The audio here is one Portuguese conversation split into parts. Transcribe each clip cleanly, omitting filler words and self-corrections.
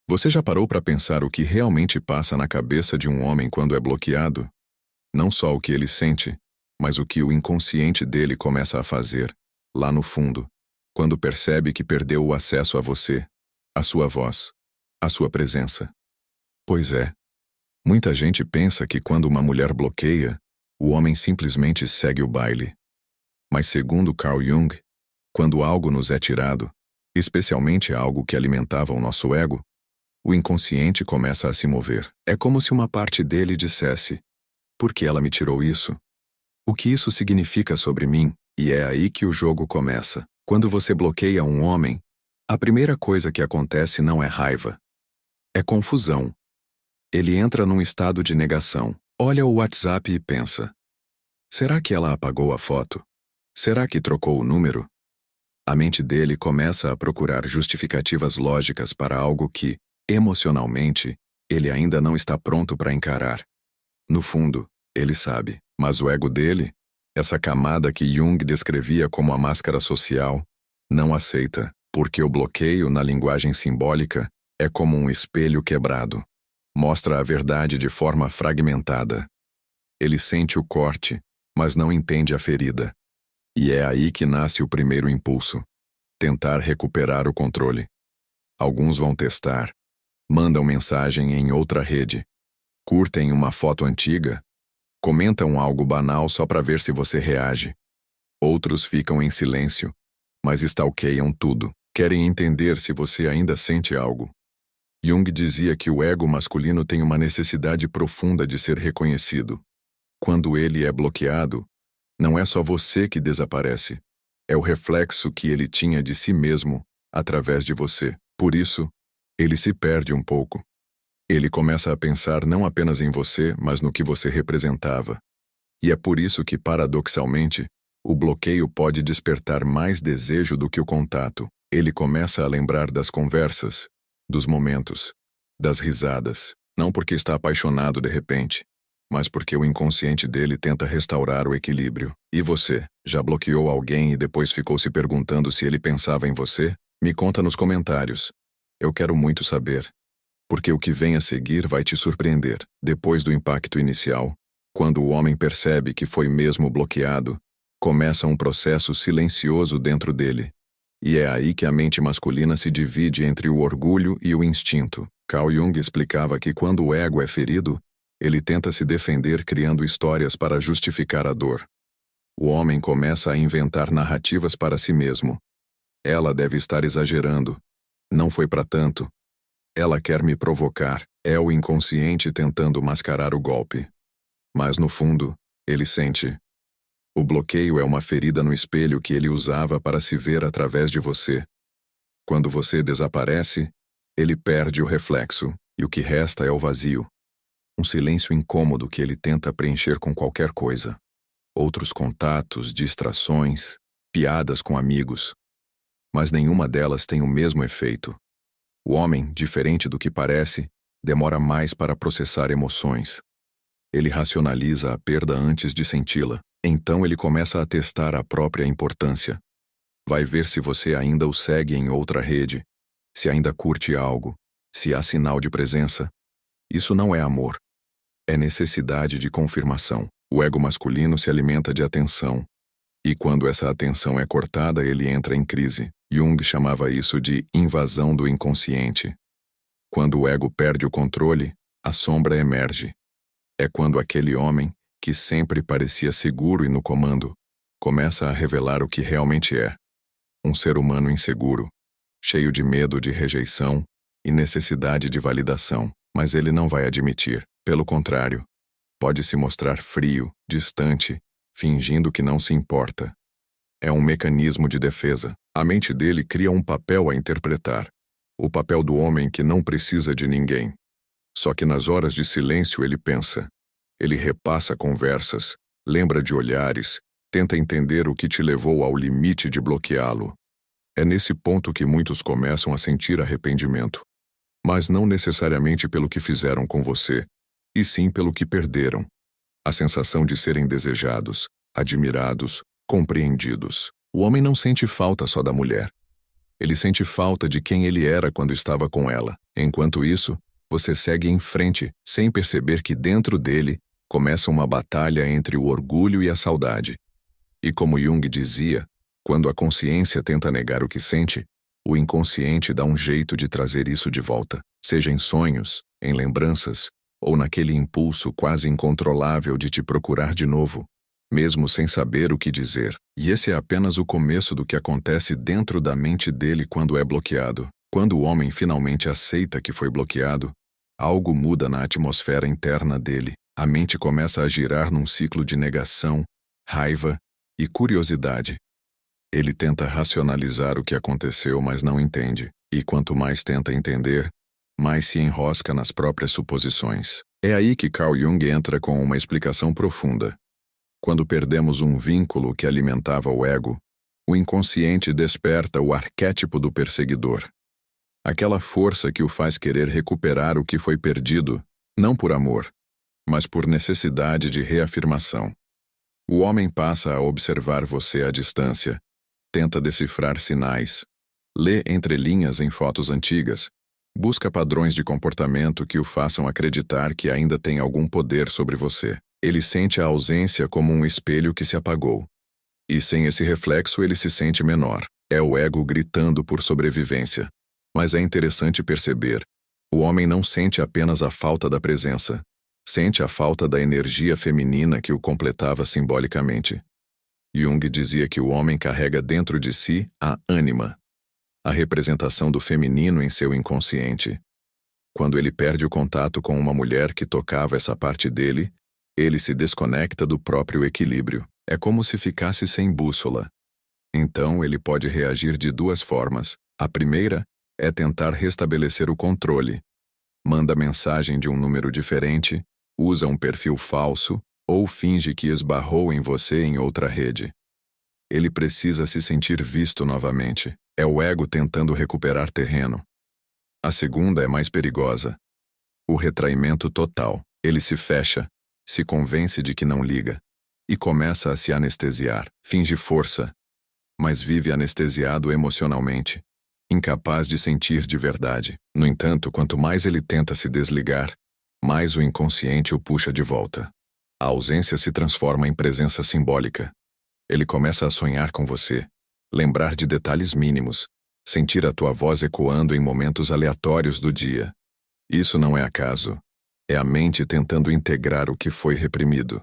Você já parou para pensar o que realmente passa na cabeça de um homem quando é bloqueado? Não só o que ele sente, mas o que o inconsciente dele começa a fazer, lá no fundo, quando percebe que perdeu o acesso a você, a sua voz, a sua presença. Pois é, muita gente pensa que quando uma mulher bloqueia, o homem simplesmente segue o baile. Mas segundo Carl Jung, quando algo nos é tirado, especialmente algo que alimentava o nosso ego, o inconsciente começa a se mover. É como se uma parte dele dissesse: por que ela me tirou isso? O que isso significa sobre mim? E é aí que o jogo começa. Quando você bloqueia um homem, a primeira coisa que acontece não é raiva. É confusão. Ele entra num estado de negação. Olha o WhatsApp e pensa: será que ela apagou a foto? Será que trocou o número? A mente dele começa a procurar justificativas lógicas para algo que, emocionalmente, ele ainda não está pronto para encarar. No fundo, ele sabe, mas o ego dele, essa camada que Jung descrevia como a máscara social, não aceita, porque o bloqueio na linguagem simbólica é como um espelho quebrado. Mostra a verdade de forma fragmentada. Ele sente o corte, mas não entende a ferida. E é aí que nasce o primeiro impulso: tentar recuperar o controle. Alguns vão testar, mandam mensagem em outra rede, curtem uma foto antiga, comentam algo banal só para ver se você reage. Outros ficam em silêncio, mas stalkeiam tudo, querem entender se você ainda sente algo. Jung dizia que o ego masculino tem uma necessidade profunda de ser reconhecido. Quando ele é bloqueado, não é só você que desaparece, é o reflexo que ele tinha de si mesmo através de você. Por isso, ele se perde um pouco. Ele começa a pensar não apenas em você, mas no que você representava. E é por isso que, paradoxalmente, o bloqueio pode despertar mais desejo do que o contato. Ele começa a lembrar das conversas, dos momentos, das risadas, não porque está apaixonado de repente, mas porque o inconsciente dele tenta restaurar o equilíbrio. E você, já bloqueou alguém e depois ficou se perguntando se ele pensava em você? Me conta nos comentários. Eu quero muito saber. Porque o que vem a seguir vai te surpreender. Depois do impacto inicial, quando o homem percebe que foi mesmo bloqueado, começa um processo silencioso dentro dele. E é aí que a mente masculina se divide entre o orgulho e o instinto. Carl Jung explicava que quando o ego é ferido, ele tenta se defender criando histórias para justificar a dor. O homem começa a inventar narrativas para si mesmo. Ela deve estar exagerando. Não foi para tanto. Ela quer me provocar. É o inconsciente tentando mascarar o golpe. Mas no fundo, ele sente. O bloqueio é uma ferida no espelho que ele usava para se ver através de você. Quando você desaparece, ele perde o reflexo, e o que resta é o vazio. Um silêncio incômodo que ele tenta preencher com qualquer coisa. Outros contatos, distrações, piadas com amigos. Mas nenhuma delas tem o mesmo efeito. O homem, diferente do que parece, demora mais para processar emoções. Ele racionaliza a perda antes de senti-la. Então ele começa a testar a própria importância. Vai ver se você ainda o segue em outra rede, se ainda curte algo, se há sinal de presença. Isso não é amor. É necessidade de confirmação. O ego masculino se alimenta de atenção. E quando essa atenção é cortada, ele entra em crise. Jung chamava isso de invasão do inconsciente. Quando o ego perde o controle, a sombra emerge. É quando aquele homem, que sempre parecia seguro e no comando, começa a revelar o que realmente é. Um ser humano inseguro, cheio de medo de rejeição e necessidade de validação. Mas ele não vai admitir. Pelo contrário, pode se mostrar frio, distante, fingindo que não se importa. É um mecanismo de defesa. A mente dele cria um papel a interpretar. O papel do homem que não precisa de ninguém. Só que nas horas de silêncio ele pensa. Ele repassa conversas, lembra de olhares, tenta entender o que te levou ao limite de bloqueá-lo. É nesse ponto que muitos começam a sentir arrependimento. Mas não necessariamente pelo que fizeram com você, e sim pelo que perderam. A sensação de serem desejados, admirados, compreendidos. O homem não sente falta só da mulher. Ele sente falta de quem ele era quando estava com ela. Enquanto isso, você segue em frente, sem perceber que dentro dele começa uma batalha entre o orgulho e a saudade. E como Jung dizia, quando a consciência tenta negar o que sente, o inconsciente dá um jeito de trazer isso de volta, seja em sonhos, em lembranças, ou naquele impulso quase incontrolável de te procurar de novo, mesmo sem saber o que dizer. E esse é apenas o começo do que acontece dentro da mente dele quando é bloqueado. Quando o homem finalmente aceita que foi bloqueado, algo muda na atmosfera interna dele. A mente começa a girar num ciclo de negação, raiva e curiosidade. Ele tenta racionalizar o que aconteceu, mas não entende. E quanto mais tenta entender, mais se enrosca nas próprias suposições. É aí que Carl Jung entra com uma explicação profunda. Quando perdemos um vínculo que alimentava o ego, o inconsciente desperta o arquétipo do perseguidor. Aquela força que o faz querer recuperar o que foi perdido, não por amor, mas por necessidade de reafirmação. O homem passa a observar você à distância, tenta decifrar sinais, lê entrelinhas em fotos antigas, busca padrões de comportamento que o façam acreditar que ainda tem algum poder sobre você. Ele sente a ausência como um espelho que se apagou. E sem esse reflexo ele se sente menor. É o ego gritando por sobrevivência. Mas é interessante perceber, o homem não sente apenas a falta da presença, sente a falta da energia feminina que o completava simbolicamente. Jung dizia que o homem carrega dentro de si a ânima, a representação do feminino em seu inconsciente. Quando ele perde o contato com uma mulher que tocava essa parte dele, ele se desconecta do próprio equilíbrio. É como se ficasse sem bússola. Então ele pode reagir de duas formas. A primeira é tentar restabelecer o controle. Manda mensagem de um número diferente, usa um perfil falso ou finge que esbarrou em você em outra rede. Ele precisa se sentir visto novamente. É o ego tentando recuperar terreno. A segunda é mais perigosa. O retraimento total. Ele se fecha, se convence de que não liga, e começa a se anestesiar. Finge força, mas vive anestesiado emocionalmente, incapaz de sentir de verdade. No entanto, quanto mais ele tenta se desligar, mais o inconsciente o puxa de volta. A ausência se transforma em presença simbólica. Ele começa a sonhar com você, lembrar de detalhes mínimos, sentir a tua voz ecoando em momentos aleatórios do dia. Isso não é acaso. É a mente tentando integrar o que foi reprimido.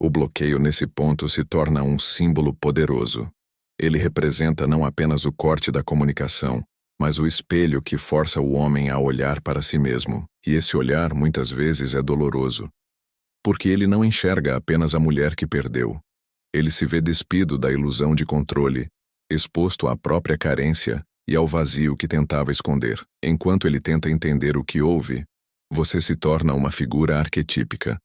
O bloqueio nesse ponto se torna um símbolo poderoso. Ele representa não apenas o corte da comunicação, mas o espelho que força o homem a olhar para si mesmo. E esse olhar muitas vezes é doloroso, porque ele não enxerga apenas a mulher que perdeu. Ele se vê despido da ilusão de controle, exposto à própria carência e ao vazio que tentava esconder. Enquanto ele tenta entender o que houve, você se torna uma figura arquetípica.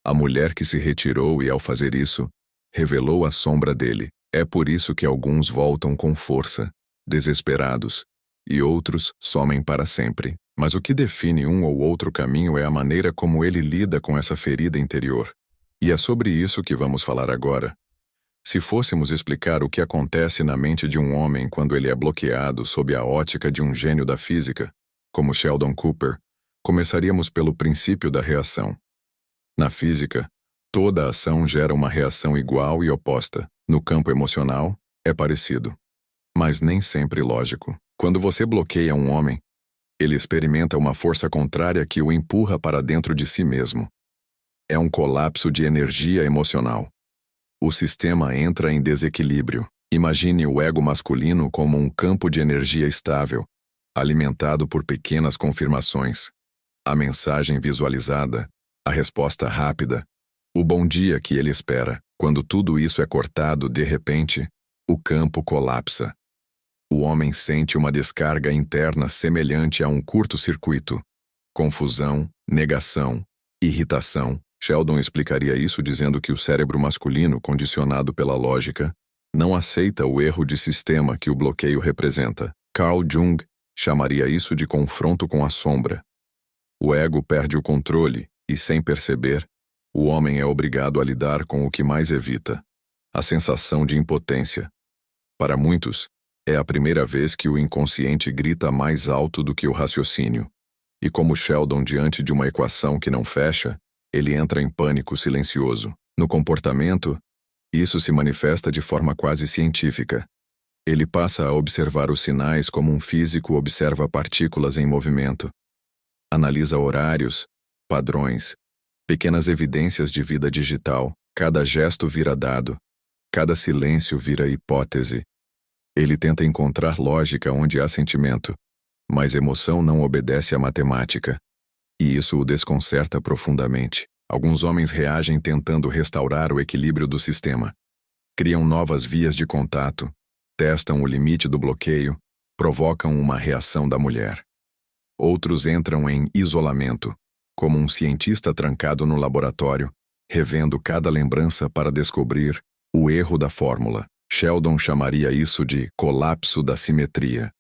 A mulher que se retirou e, ao fazer isso, revelou a sombra dele. É por isso que alguns voltam com força, desesperados, e outros somem para sempre. Mas o que define um ou outro caminho é a maneira como ele lida com essa ferida interior. E é sobre isso que vamos falar agora. Se fôssemos explicar o que acontece na mente de um homem quando ele é bloqueado sob a ótica de um gênio da física, como Sheldon Cooper, começaríamos pelo princípio da reação. Na física, toda ação gera uma reação igual e oposta. No campo emocional, é parecido, mas nem sempre lógico. Quando você bloqueia um homem, ele experimenta uma força contrária que o empurra para dentro de si mesmo. É um colapso de energia emocional. O sistema entra em desequilíbrio. Imagine o ego masculino como um campo de energia estável, alimentado por pequenas confirmações. A mensagem visualizada, a resposta rápida, o bom dia que ele espera. Quando tudo isso é cortado, de repente, o campo colapsa. O homem sente uma descarga interna semelhante a um curto-circuito. Confusão, negação, irritação. Sheldon explicaria isso dizendo que o cérebro masculino, condicionado pela lógica, não aceita o erro de sistema que o bloqueio representa. Carl Jung chamaria isso de confronto com a sombra. O ego perde o controle e, sem perceber, o homem é obrigado a lidar com o que mais evita: a sensação de impotência. Para muitos, É a primeira vez que o inconsciente grita mais alto do que o raciocínio. E como Sheldon diante de uma equação que não fecha, ele entra em pânico silencioso. No comportamento, isso se manifesta de forma quase científica. Ele passa a observar os sinais como um físico observa partículas em movimento. Analisa horários, padrões, pequenas evidências de vida digital. Cada gesto vira dado, cada silêncio vira hipótese. Ele tenta encontrar lógica onde há sentimento, mas emoção não obedece à matemática. E isso o desconcerta profundamente. Alguns homens reagem tentando restaurar o equilíbrio do sistema. Criam novas vias de contato, testam o limite do bloqueio, provocam uma reação da mulher. Outros entram em isolamento, como um cientista trancado no laboratório, revendo cada lembrança para descobrir o erro da fórmula. Sheldon chamaria isso de colapso da simetria.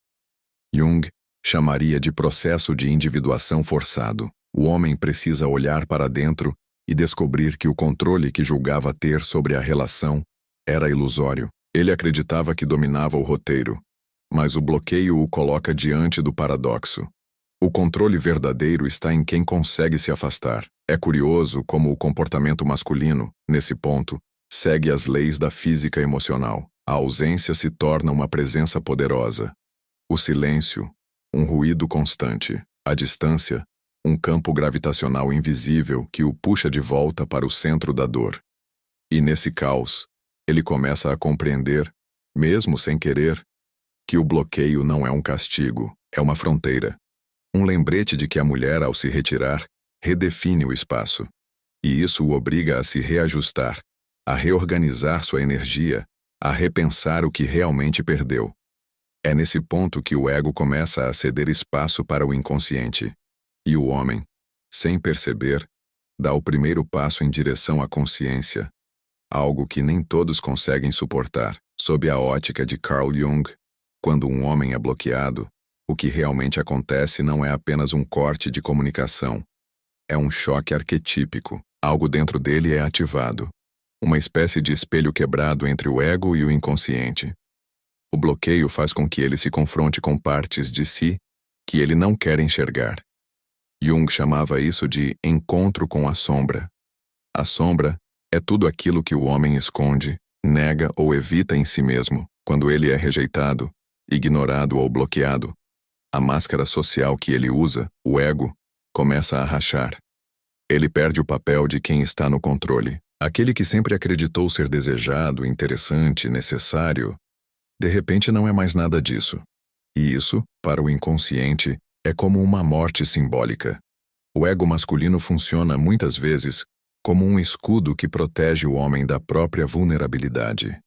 Jung chamaria de processo de individuação forçado. O homem precisa olhar para dentro e descobrir que o controle que julgava ter sobre a relação era ilusório. Ele acreditava que dominava o roteiro, mas o bloqueio o coloca diante do paradoxo. O controle verdadeiro está em quem consegue se afastar. É curioso como o comportamento masculino, nesse ponto, segue as leis da física emocional. A ausência se torna uma presença poderosa. O silêncio, um ruído constante. A distância, um campo gravitacional invisível que o puxa de volta para o centro da dor. E nesse caos, ele começa a compreender, mesmo sem querer, que o bloqueio não é um castigo, é uma fronteira. Um lembrete de que a mulher, ao se retirar, redefine o espaço. E isso o obriga a se reajustar, a reorganizar sua energia, a repensar o que realmente perdeu. É nesse ponto que o ego começa a ceder espaço para o inconsciente. E o homem, sem perceber, dá o primeiro passo em direção à consciência, algo que nem todos conseguem suportar. Sob a ótica de Carl Jung, quando um homem é bloqueado, o que realmente acontece não é apenas um corte de comunicação. É um choque arquetípico. Algo dentro dele é ativado. Uma espécie de espelho quebrado entre o ego e o inconsciente. O bloqueio faz com que ele se confronte com partes de si que ele não quer enxergar. Jung chamava isso de encontro com a sombra. A sombra é tudo aquilo que o homem esconde, nega ou evita em si mesmo. Quando ele é rejeitado, ignorado ou bloqueado, a máscara social que ele usa, o ego, começa a rachar. Ele perde o papel de quem está no controle. Aquele que sempre acreditou ser desejado, interessante, necessário, de repente não é mais nada disso. E isso, para o inconsciente, é como uma morte simbólica. O ego masculino funciona muitas vezes como um escudo que protege o homem da própria vulnerabilidade.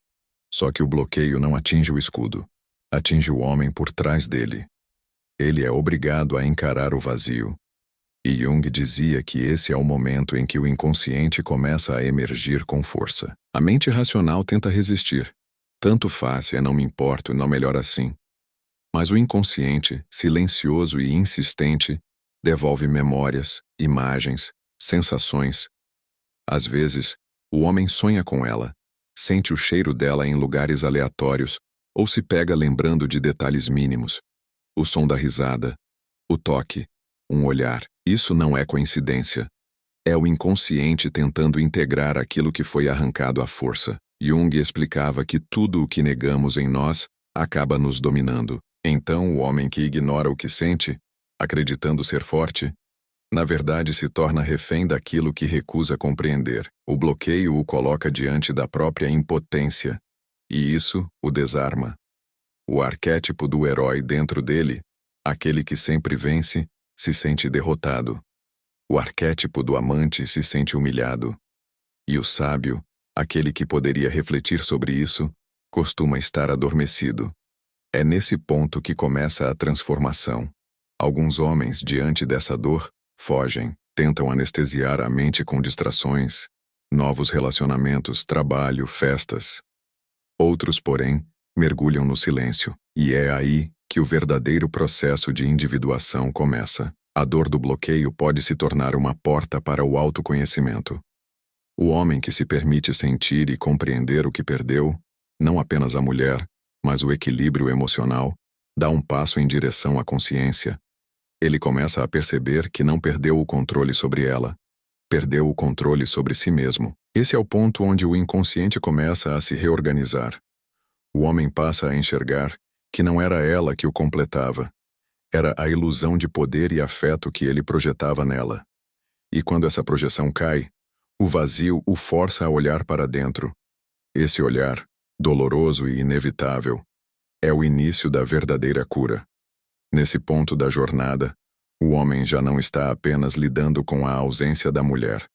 Só que o bloqueio não atinge o escudo, atinge o homem por trás dele. Ele é obrigado a encarar o vazio. E Jung dizia que esse é o momento em que o inconsciente começa a emergir com força. A mente racional tenta resistir. Tanto faz, não me importo, não melhor assim. Mas o inconsciente, silencioso e insistente, devolve memórias, imagens, sensações. Às vezes, o homem sonha com ela, sente o cheiro dela em lugares aleatórios ou se pega lembrando de detalhes mínimos. O som da risada, o toque, um olhar. Isso não é coincidência. É o inconsciente tentando integrar aquilo que foi arrancado à força. Jung explicava que tudo o que negamos em nós acaba nos dominando. Então, o homem que ignora o que sente, acreditando ser forte, na verdade se torna refém daquilo que recusa compreender. O bloqueio o coloca diante da própria impotência, e isso o desarma. O arquétipo do herói dentro dele, aquele que sempre vence, se sente derrotado. O arquétipo do amante se sente humilhado. E o sábio, aquele que poderia refletir sobre isso, costuma estar adormecido. É nesse ponto que começa a transformação. Alguns homens, diante dessa dor, fogem, tentam anestesiar a mente com distrações, novos relacionamentos, trabalho, festas. Outros, porém, mergulham no silêncio. E é aí que o verdadeiro processo de individuação começa. A dor do bloqueio pode se tornar uma porta para o autoconhecimento. O homem que se permite sentir e compreender o que perdeu, não apenas a mulher, Mas o equilíbrio emocional dá um passo em direção à consciência. Ele começa a perceber que não perdeu o controle sobre ela. Perdeu o controle sobre si mesmo. Esse é o ponto onde o inconsciente começa a se reorganizar. O homem passa a enxergar que não era ela que o completava. Era a ilusão de poder e afeto que ele projetava nela. E quando essa projeção cai, o vazio o força a olhar para dentro. Esse olhar, doloroso e inevitável, é o início da verdadeira cura. Nesse ponto da jornada, o homem já não está apenas lidando com a ausência da mulher.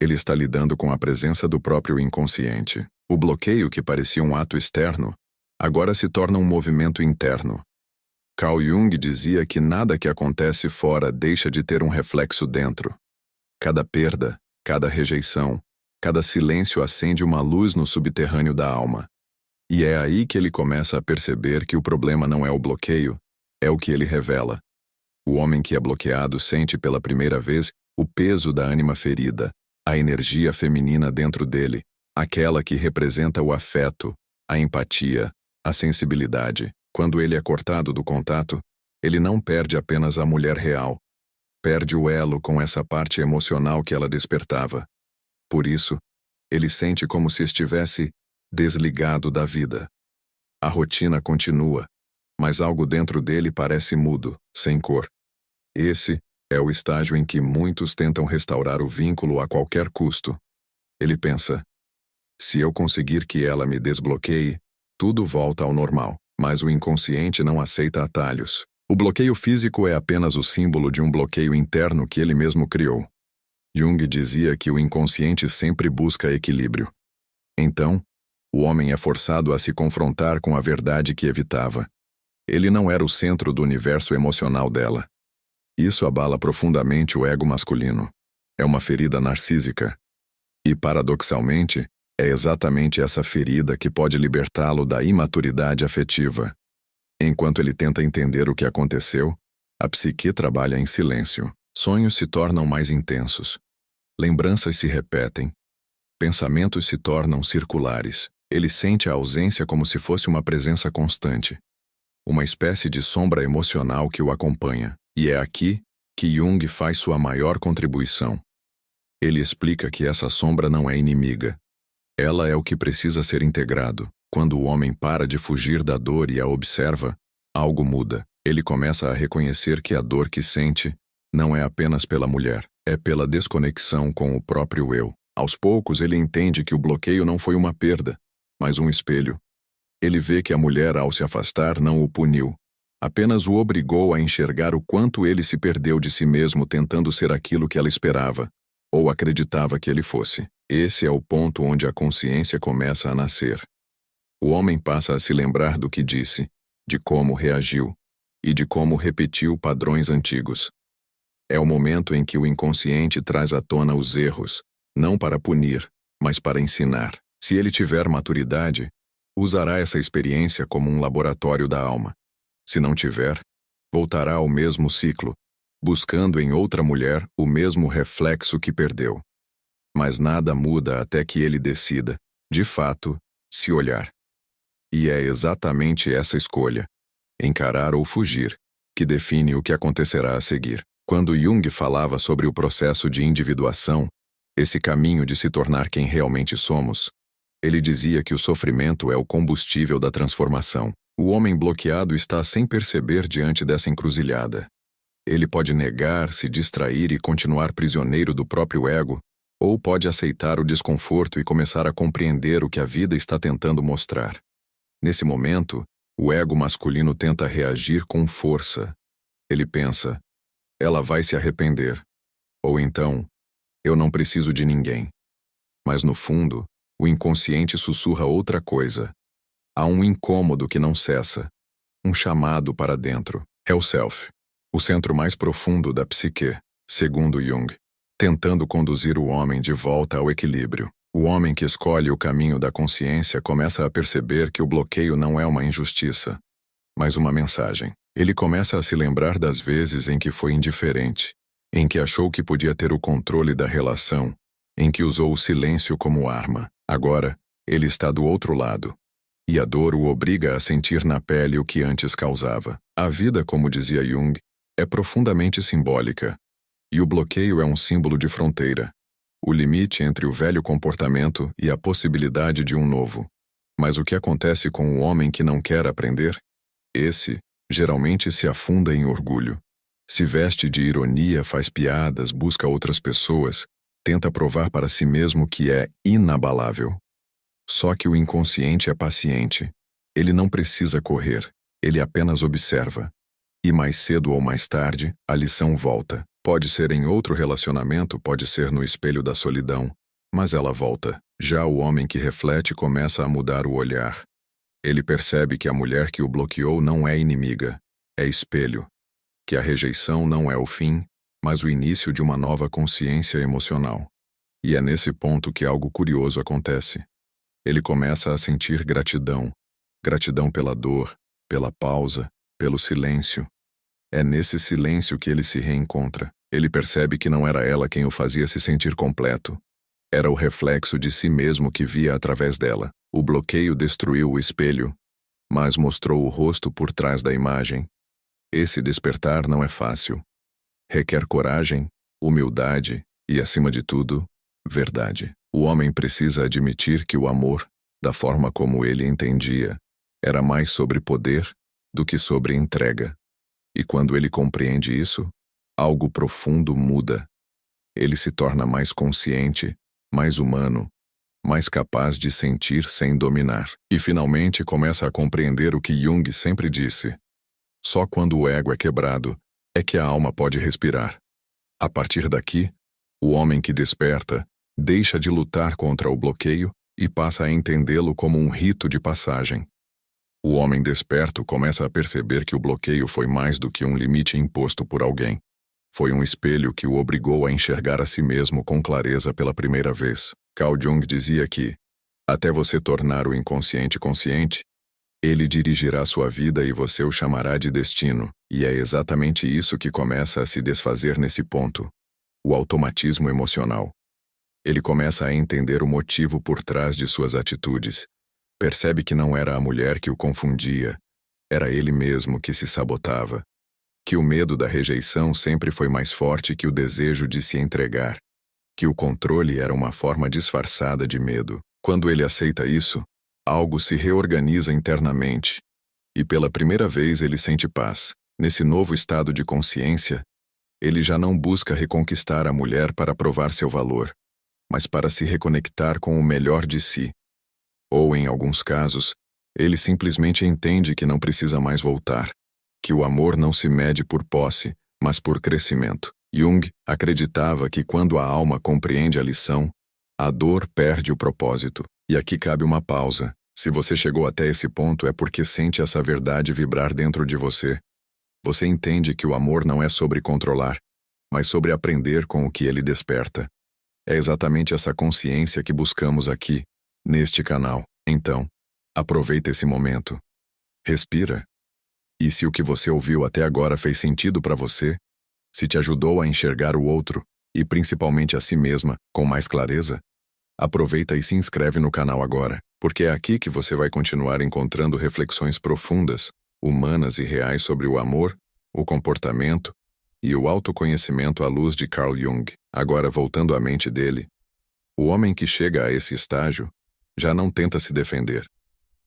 Ele está lidando com a presença do próprio inconsciente. O bloqueio que parecia um ato externo, agora se torna um movimento interno. Carl Jung dizia que nada que acontece fora deixa de ter um reflexo dentro. Cada perda, cada rejeição, cada silêncio acende uma luz no subterrâneo da alma. E é aí que ele começa a perceber que o problema não é o bloqueio, é o que ele revela. O homem que é bloqueado sente pela primeira vez o peso da ânima ferida, a energia feminina dentro dele, aquela que representa o afeto, a empatia, a sensibilidade. Quando ele é cortado do contato, ele não perde apenas a mulher real, perde o elo com essa parte emocional que ela despertava. Por isso, ele sente como se estivesse desligado da vida. A rotina continua, mas algo dentro dele parece mudo, sem cor. Esse é o estágio em que muitos tentam restaurar o vínculo a qualquer custo. Ele pensa: se eu conseguir que ela me desbloqueie, tudo volta ao normal. Mas o inconsciente não aceita atalhos. O bloqueio físico é apenas o símbolo de um bloqueio interno que ele mesmo criou. Jung dizia que o inconsciente sempre busca equilíbrio. Então, o homem é forçado a se confrontar com a verdade que evitava. Ele não era o centro do universo emocional dela. Isso abala profundamente o ego masculino. É uma ferida narcísica. E, paradoxalmente, é exatamente essa ferida que pode libertá-lo da imaturidade afetiva. Enquanto ele tenta entender o que aconteceu, a psique trabalha em silêncio. Sonhos se tornam mais intensos. Lembranças se repetem. Pensamentos se tornam circulares. Ele sente a ausência como se fosse uma presença constante. Uma espécie de sombra emocional que o acompanha. E é aqui que Jung faz sua maior contribuição. Ele explica que essa sombra não é inimiga. Ela é o que precisa ser integrado. Quando o homem para de fugir da dor e a observa, algo muda. Ele começa a reconhecer que a dor que sente não é apenas pela mulher, é pela desconexão com o próprio eu. Aos poucos ele entende que o bloqueio não foi uma perda, mas um espelho. Ele vê que a mulher, ao se afastar, não o puniu. Apenas o obrigou a enxergar o quanto ele se perdeu de si mesmo tentando ser aquilo que ela esperava, ou acreditava que ele fosse. Esse é o ponto onde a consciência começa a nascer. O homem passa a se lembrar do que disse, de como reagiu e de como repetiu padrões antigos. É o momento em que o inconsciente traz à tona os erros, não para punir, mas para ensinar. Se ele tiver maturidade, usará essa experiência como um laboratório da alma. Se não tiver, voltará ao mesmo ciclo, buscando em outra mulher o mesmo reflexo que perdeu. Mas nada muda até que ele decida, de fato, se olhar. E é exatamente essa escolha, encarar ou fugir, que define o que acontecerá a seguir. Quando Jung falava sobre o processo de individuação, esse caminho de se tornar quem realmente somos, ele dizia que o sofrimento é o combustível da transformação. O homem bloqueado está sem perceber diante dessa encruzilhada. Ele pode negar, se distrair e continuar prisioneiro do próprio ego, ou pode aceitar o desconforto e começar a compreender o que a vida está tentando mostrar. Nesse momento, o ego masculino tenta reagir com força. Ele pensa: ela vai se arrepender. Ou então, eu não preciso de ninguém. Mas no fundo, o inconsciente sussurra outra coisa. Há um incômodo que não cessa. Um chamado para dentro. É o self, o centro mais profundo da psique, segundo Jung, tentando conduzir o homem de volta ao equilíbrio. O homem que escolhe o caminho da consciência começa a perceber que o bloqueio não é uma injustiça, mas uma mensagem. Ele começa a se lembrar das vezes em que foi indiferente, em que achou que podia ter o controle da relação, em que usou o silêncio como arma. Agora, ele está do outro lado. e a dor o obriga a sentir na pele o que antes causava. A vida, como dizia Jung, é profundamente simbólica, e o bloqueio é um símbolo de fronteira, o limite entre o velho comportamento e a possibilidade de um novo. Mas o que acontece com o homem que não quer aprender? Esse, geralmente, se afunda em orgulho. Se veste de ironia, faz piadas, busca outras pessoas, tenta provar para si mesmo que é inabalável. Só que o inconsciente é paciente. Ele não precisa correr, ele apenas observa. E mais cedo ou mais tarde, a lição volta. Pode ser em outro relacionamento, pode ser no espelho da solidão, mas ela volta. Já o homem que reflete começa a mudar o olhar. Ele percebe que a mulher que o bloqueou não é inimiga, é espelho. Que a rejeição não é o fim, mas o início de uma nova consciência emocional. E é nesse ponto que algo curioso acontece. Ele começa a sentir gratidão. Gratidão pela dor, pela pausa, pelo silêncio. É nesse silêncio que ele se reencontra. Ele percebe que não era ela quem o fazia se sentir completo. Era o reflexo de si mesmo que via através dela. O bloqueio destruiu o espelho, mas mostrou o rosto por trás da imagem. Esse despertar não é fácil. Requer coragem, humildade e, acima de tudo, verdade. O homem precisa admitir que o amor, da forma como ele entendia, era mais sobre poder do que sobre entrega. E quando ele compreende isso, algo profundo muda. Ele se torna mais consciente, mais humano, mais capaz de sentir sem dominar. E finalmente começa a compreender o que Jung sempre disse. Só quando o ego é quebrado é que a alma pode respirar. A partir daqui, o homem que desperta deixa de lutar contra o bloqueio e passa a entendê-lo como um rito de passagem. O homem desperto começa a perceber que o bloqueio foi mais do que um limite imposto por alguém. Foi um espelho que o obrigou a enxergar a si mesmo com clareza pela primeira vez. Carl Jung dizia que, até você tornar o inconsciente consciente, ele dirigirá sua vida e você o chamará de destino. E é exatamente isso que começa a se desfazer nesse ponto. O automatismo emocional. Ele começa a entender o motivo por trás de suas atitudes. Percebe que não era a mulher que o confundia, era ele mesmo que se sabotava. Que o medo da rejeição sempre foi mais forte que o desejo de se entregar. Que o controle era uma forma disfarçada de medo. Quando ele aceita isso, algo se reorganiza internamente. E pela primeira vez ele sente paz. Nesse novo estado de consciência, ele já não busca reconquistar a mulher para provar seu valor, mas para se reconectar com o melhor de si. Ou, em alguns casos, ele simplesmente entende que não precisa mais voltar, que o amor não se mede por posse, mas por crescimento. Jung acreditava que quando a alma compreende a lição, a dor perde o propósito. E aqui cabe uma pausa. Se você chegou até esse ponto é porque sente essa verdade vibrar dentro de você. Você entende que o amor não é sobre controlar, mas sobre aprender com o que ele desperta. É exatamente essa consciência que buscamos aqui, neste canal. Então, aproveita esse momento. Respira. E se o que você ouviu até agora fez sentido para você, se te ajudou a enxergar o outro, e principalmente a si mesma, com mais clareza, aproveita e se inscreve no canal agora, porque é aqui que você vai continuar encontrando reflexões profundas, humanas e reais sobre o amor, o comportamento e o autoconhecimento à luz de Carl Jung. Agora, voltando à mente dele, o homem que chega a esse estágio já não tenta se defender.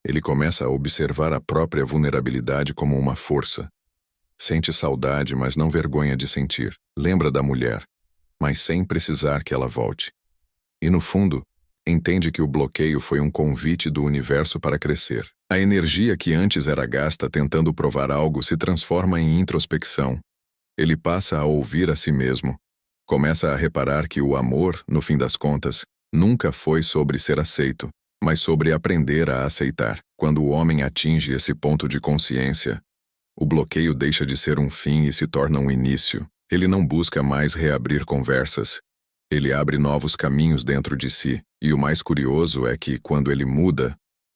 Ele começa a observar a própria vulnerabilidade como uma força. Sente saudade, mas não vergonha de sentir. Lembra da mulher, mas sem precisar que ela volte. E no fundo, entende que o bloqueio foi um convite do universo para crescer. A energia que antes era gasta tentando provar algo se transforma em introspecção. Ele passa a ouvir a si mesmo. Começa a reparar que o amor, no fim das contas, nunca foi sobre ser aceito, mas sobre aprender a aceitar. Quando o homem atinge esse ponto de consciência, o bloqueio deixa de ser um fim e se torna um início. Ele não busca mais reabrir conversas. Ele abre novos caminhos dentro de si. E o mais curioso é que, quando ele muda,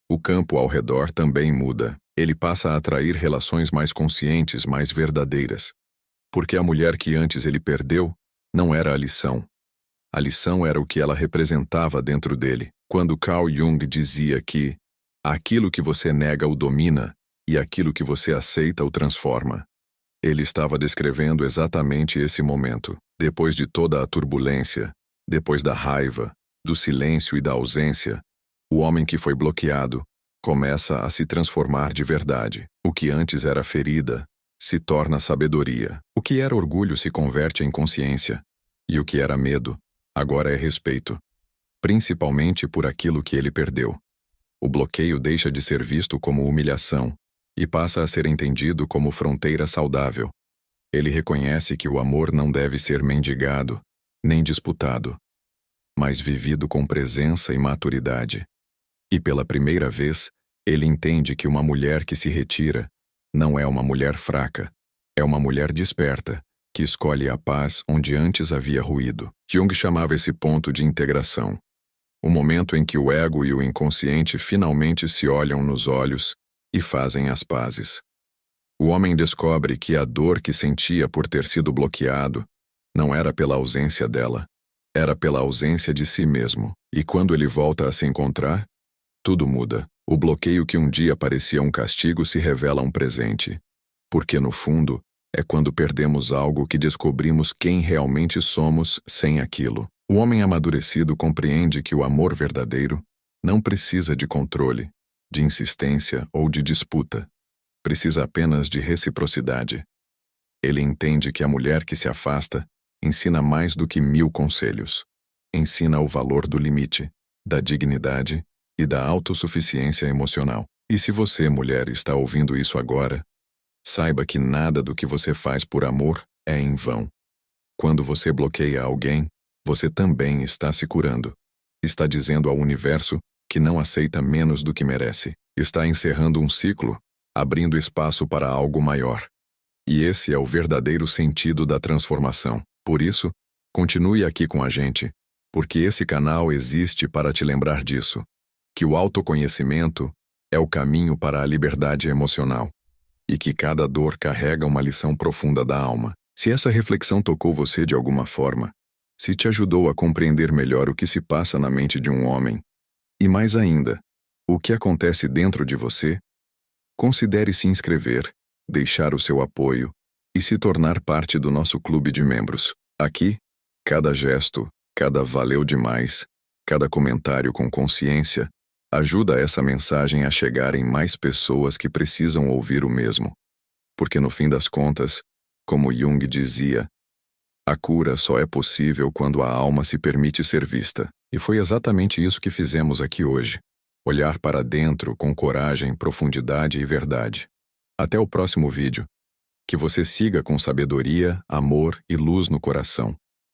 o campo ao redor também muda. Ele passa a atrair relações mais conscientes, mais verdadeiras. Porque a mulher que antes ele perdeu não era a lição. A lição era o que ela representava dentro dele. Quando Carl Jung dizia que Aquilo que você nega o domina, e aquilo que você aceita o transforma. Ele estava descrevendo exatamente esse momento, depois de toda a turbulência, depois da raiva, do silêncio e da ausência. O homem que foi bloqueado começa a se transformar de verdade. O que antes era ferida se torna sabedoria. O que era orgulho se converte em consciência. E o que era medo, agora é respeito. Principalmente por aquilo que ele perdeu. O bloqueio deixa de ser visto como humilhação e passa a ser entendido como fronteira saudável. Ele reconhece que o amor não deve ser mendigado, nem disputado, mas vivido com presença e maturidade. E pela primeira vez, ele entende que uma mulher que se retira não é uma mulher fraca, é uma mulher desperta, que escolhe a paz onde antes havia ruído. Jung chamava esse ponto de integração. O momento em que o ego e o inconsciente finalmente se olham nos olhos e fazem as pazes. O homem descobre que a dor que sentia por ter sido bloqueado não era pela ausência dela, era pela ausência de si mesmo. E quando ele volta a se encontrar, tudo muda. O bloqueio que um dia parecia um castigo se revela um presente. Porque, no fundo, é quando perdemos algo que descobrimos quem realmente somos sem aquilo. O homem amadurecido compreende que o amor verdadeiro não precisa de controle, de insistência ou de disputa. Precisa apenas de reciprocidade. Ele entende que a mulher que se afasta ensina mais do que 1000 conselhos. Ensina o valor do limite, da dignidade e da autossuficiência emocional. E se você, mulher, está ouvindo isso agora, saiba que nada do que você faz por amor é em vão. Quando você bloqueia alguém, você também está se curando. Está dizendo ao universo que não aceita menos do que merece. Está encerrando um ciclo, abrindo espaço para algo maior. E esse é o verdadeiro sentido da transformação. Por isso, continue aqui com a gente, porque esse canal existe para te lembrar disso, que o autoconhecimento é o caminho para a liberdade emocional, e que cada dor carrega uma lição profunda da alma. Se essa reflexão tocou você de alguma forma, se te ajudou a compreender melhor o que se passa na mente de um homem, e mais ainda, o que acontece dentro de você, considere se inscrever, deixar o seu apoio e se tornar parte do nosso clube de membros. Aqui, cada gesto, cada valeu demais, cada comentário com consciência, ajuda essa mensagem a chegar em mais pessoas que precisam ouvir o mesmo. Porque no fim das contas, como Jung dizia, a cura só é possível quando a alma se permite ser vista. E foi exatamente isso que fizemos aqui hoje. Olhar para dentro com coragem, profundidade e verdade. Até o próximo vídeo. Que você siga com sabedoria, amor e luz no coração.